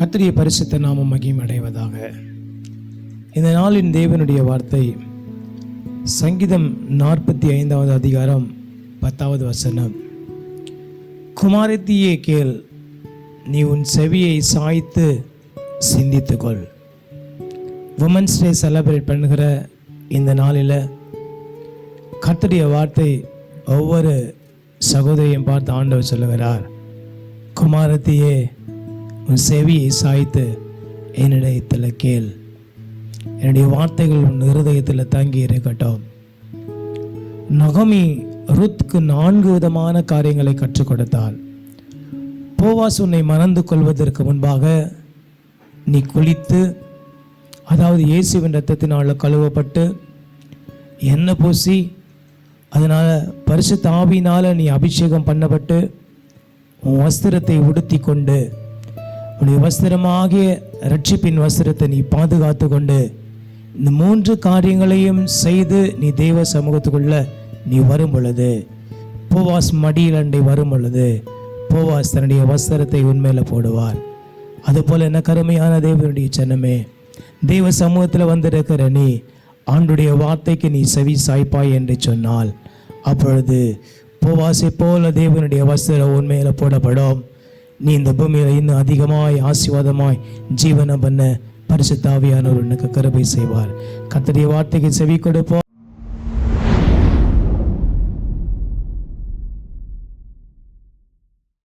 கர்த்தருடைய பரிசுத்த நாமம் மகிமையடைவதாக. இந்த நாளின் தேவனுடைய வார்த்தை சங்கீதம் 45வது அதிகாரம் 10வது வசனம். குமாரத்தியே கேள், நீ உன் செவியை சாய்த்து சிந்தித்துக்கொள். உமன்ஸ் டே செலிப்ரேட் பண்ணுகிற இந்த நாளில் கர்த்தருடைய வார்த்தை ஒவ்வொரு சகோதரியும் பார்த்து ஆண்டவர் சொல்லுகிறார், குமாரத்தியே உன் செவியை சாய்த்து என்னிடத்தில் கேள், என்னுடைய வார்த்தைகள் உன் இருதயத்தில் தங்கி இருக்கட்டும். நகோமி ருத்க்கு 4 விதமான காரியங்களை கற்றுக் கொடுத்தாள். போவாஸ் உன்னை மணந்து கொள்வதற்கு முன்பாக நீ குளித்து, அதாவது இயேசுவின் இரத்தத்தினால் கழுவப்பட்டு எண்ணெய் பூசி, அதனால் பரிசுத்த ஆவியினால் நீ அபிஷேகம் பண்ணப்பட்டு உன் வஸ்திரத்தை உடுத்தி கொண்டு, உன்னுடைய வஸ்திரமாகிய ரட்சிப்பின் வஸ்திரத்தை நீ பாதுகாத்து கொண்டு, இந்த 3 காரியங்களையும் செய்து நீ தெய்வ சமூகத்துக்குள்ள நீ வரும் பொழுது, போவாஸ் மடியில் அண்டை வரும் பொழுது போவாஸ் தன்னுடைய வஸ்திரத்தை உண்மையில போடுவார். அதுபோல் என்ன கருமையான தேவனுடைய ஜனமே, தெய்வ சமூகத்தில் வந்திருக்கிற நீ ஆண்டுடைய வார்த்தைக்கு நீ செவி சாய்ப்பாய் என்று சொன்னால், அப்பொழுது போவாசை போல தேவனுடைய வஸ்திரம் உண்மையில போடப்படும். நீ இந்த பூமியில் இன்னும் அதிகமாய் ஆசீர்வாதமாய் ஜீவனம் பண்ண பரிசுத்த ஆவியானவர் உனக்கு கிருபை செய்வார். கர்த்தருடைய வார்த்தைக்கு செவி கொடுப்போம்.